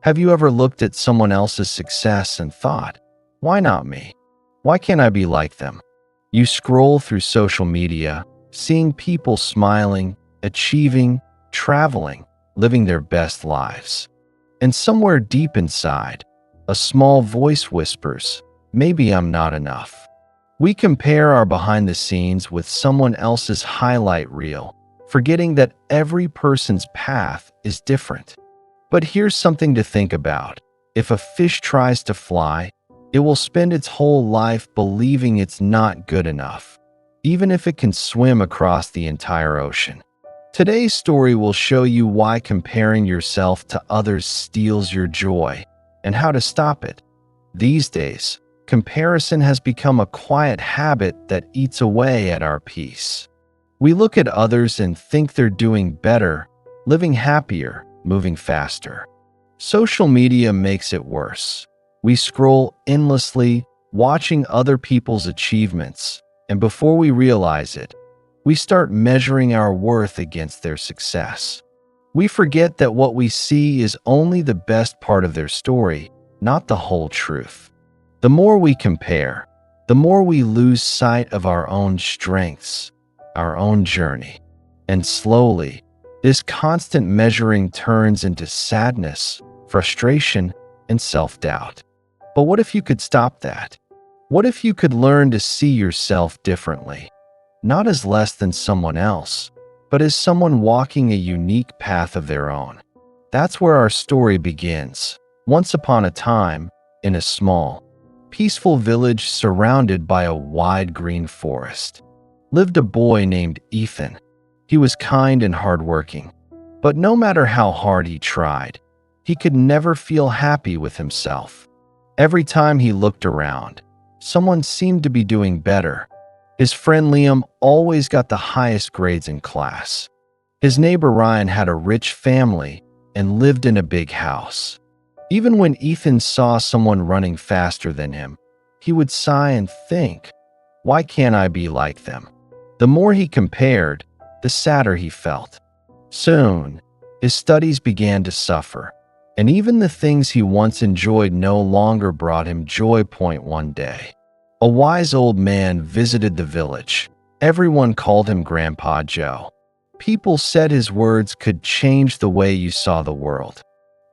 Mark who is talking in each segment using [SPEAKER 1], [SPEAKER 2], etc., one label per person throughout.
[SPEAKER 1] Have you ever looked at someone else's success and thought, why not me? Why can't I be like them? You scroll through social media, seeing people smiling, achieving, traveling, living their best lives. And somewhere deep inside, a small voice whispers, maybe I'm not enough. We compare our behind the scenes with someone else's highlight reel, forgetting that every person's path is different. But here's something to think about. If a fish tries to fly, it will spend its whole life believing it's not good enough, even if it can swim across the entire ocean. Today's story will show you why comparing yourself to others steals your joy and how to stop it. These days, comparison has become a quiet habit that eats away at our peace. We look at others and think they're doing better, living happier, moving faster. Social media makes it worse. We scroll endlessly, watching other people's achievements, and before we realize it, we start measuring our worth against their success. We forget that what we see is only the best part of their story, not the whole truth. The more we compare, the more we lose sight of our own strengths, our own journey. And slowly, this constant measuring turns into sadness, frustration, and self-doubt. But what if you could stop that? What if you could learn to see yourself differently? Not as less than someone else, but as someone walking a unique path of their own. That's where our story begins. Once upon a time, in a small, peaceful village surrounded by a wide green forest, lived a boy named Ethan. He was kind and hardworking, but no matter how hard he tried, he could never feel happy with himself. Every time he looked around, someone seemed to be doing better. His friend Liam always got the highest grades in class. His neighbor Ryan had a rich family and lived in a big house. Even when Ethan saw someone running faster than him, he would sigh and think, why can't I be like them? The more he compared, the sadder he felt. Soon, his studies began to suffer, and even the things he once enjoyed no longer brought him joy. One day, a wise old man visited the village. Everyone called him Grandpa Joe. People said his words could change the way you saw the world.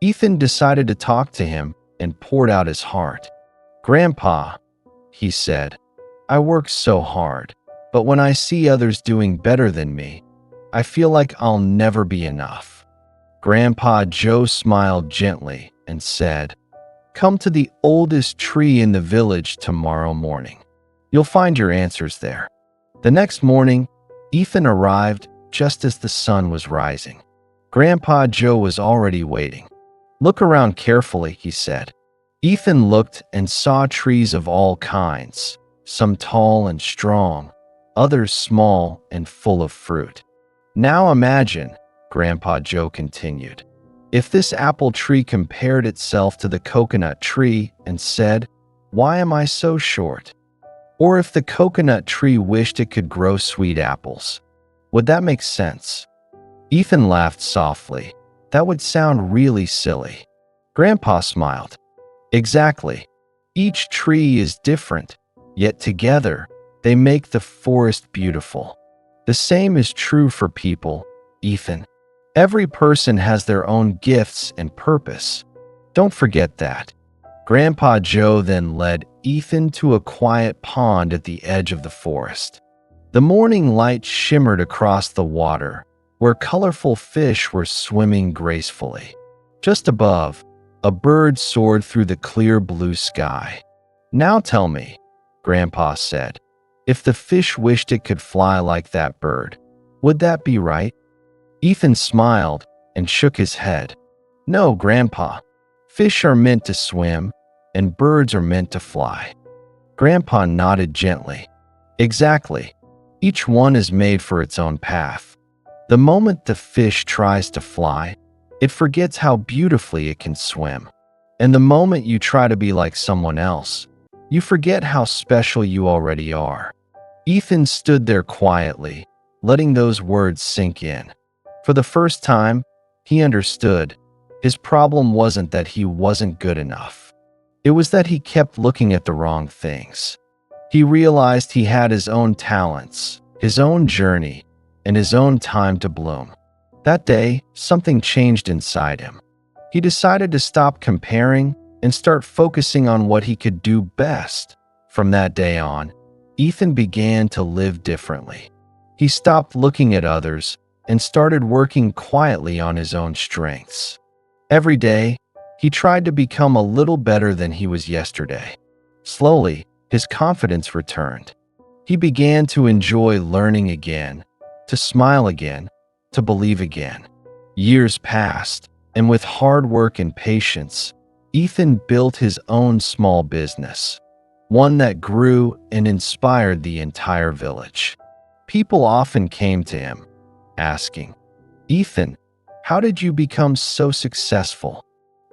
[SPEAKER 1] Ethan decided to talk to him and poured out his heart. Grandpa, he said, I work so hard, but when I see others doing better than me, I feel like I'll never be enough. Grandpa Joe smiled gently and said, come to the oldest tree in the village tomorrow morning. You'll find your answers there. The next morning, Ethan arrived just as the sun was rising. Grandpa Joe was already waiting. Look around carefully, he said. Ethan looked and saw trees of all kinds, some tall and strong, others small and full of fruit. Now imagine, Grandpa Joe continued, if this apple tree compared itself to the coconut tree and said, why am I so short? Or if the coconut tree wished it could grow sweet apples. Would that make sense? Ethan laughed softly. That would sound really silly. Grandpa smiled. Exactly. Each tree is different, yet together they make the forest beautiful. The same is true for people, Ethan. Every person has their own gifts and purpose. Don't forget that. Grandpa Joe then led Ethan to a quiet pond at the edge of the forest. The morning light shimmered across the water, where colorful fish were swimming gracefully. Just above, a bird soared through the clear blue sky. Now tell me, Grandpa said, if the fish wished it could fly like that bird, would that be right? Ethan smiled and shook his head. No, Grandpa. Fish are meant to swim, and birds are meant to fly. Grandpa nodded gently. Exactly. Each one is made for its own path. The moment the fish tries to fly, it forgets how beautifully it can swim. And the moment you try to be like someone else, you forget how special you already are. Ethan stood there quietly, letting those words sink in. For the first time, he understood. His problem wasn't that he wasn't good enough. It was that he kept looking at the wrong things. He realized he had his own talents, his own journey, and his own time to bloom. That day, something changed inside him. He decided to stop comparing and start focusing on what he could do best. From that day on, Ethan began to live differently. He stopped looking at others and started working quietly on his own strengths. Every day, he tried to become a little better than he was yesterday. Slowly, his confidence returned. He began to enjoy learning again, to smile again, to believe again. Years passed, and with hard work and patience, Ethan built his own small business, one that grew and inspired the entire village. People often came to him, asking, "Ethan, how did you become so successful?"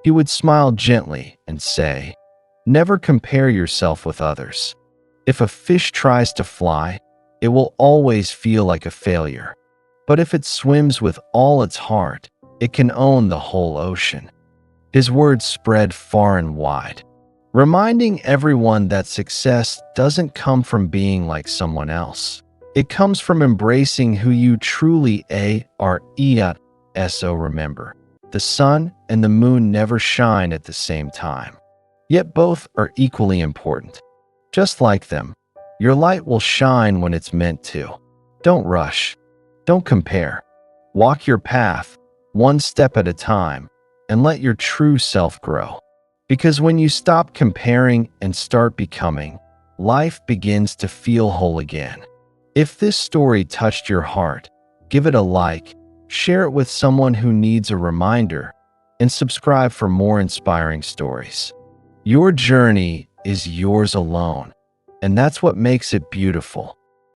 [SPEAKER 1] He would smile gently and say, "Never compare yourself with others. If a fish tries to fly, it will always feel like a failure. But if it swims with all its heart, it can own the whole ocean." His words spread far and wide, reminding everyone that success doesn't come from being like someone else. It comes from embracing who you truly are. So remember, the sun and the moon never shine at the same time, yet both are equally important. Just like them, your light will shine when it's meant to. Don't rush. Don't compare. Walk your path, one step at a time, and let your true self grow. Because when you stop comparing and start becoming, life begins to feel whole again. If this story touched your heart, give it a like, share it with someone who needs a reminder, and subscribe for more inspiring stories. Your journey is yours alone, and that's what makes it beautiful.